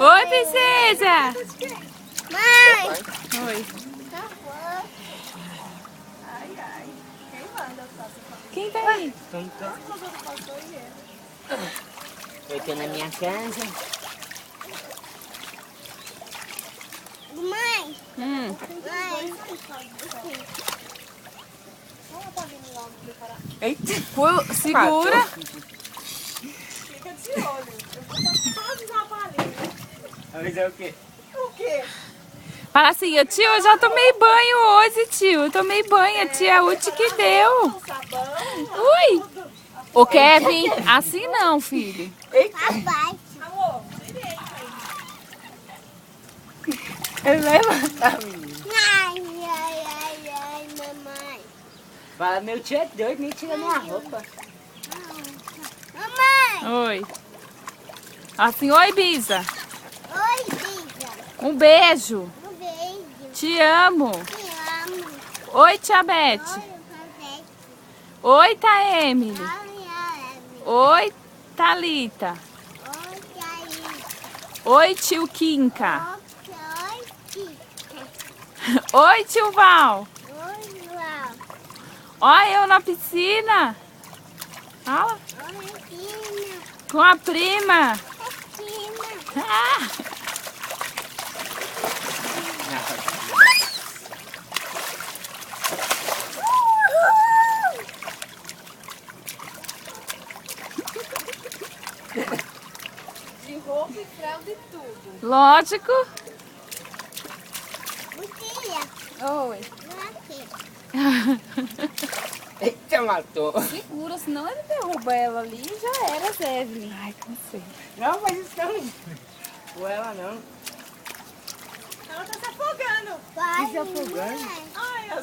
Oi, princesa! Mãe! Oi. Ai, ai. Quem manda Quem tá aí? Eu tô na minha casa. Mãe! Hum. Mãe! Eita, segura. Fica de olho. Eu vou só avisar a palhinha. Avisar o quê? O quê? Fala assim, ô, tio, eu já tomei banho hoje, tio. Eu tomei banho, a tia Uti que deu. O sabão. Ui! Ô, Kevin, assim não, filho. Papai. Amor, direito aí. Ele leva. Ai, ai, ai, ai, mamãe. Fala, meu tio é doido, nem tira minha roupa. Mamãe! Oi. Assim, oi, Bisa. Oi, Bisa. Um beijo. Um beijo. Te amo. Te amo. Oi, tia Beth. Oi, Pavete. Oi, tá Emily. Oi, Ave. Oi, Thalita. Oi, Thaís. Oi, tio Kinka. Oi, Kika. Oi, tio Val. Oi, João. Olha eu na piscina. Fala. Oi, Tina. Com a prima. Tina. Ah. De roupa e fralda e tudo. Lógico. Tia, Oi. Eita, matou. Segura, senão ele derruba ela ali e já era, Zevlin. Ai, cansei. Não, mas isso não. Ou ela não. ela tá se afogando. Se afogando. Ai, eu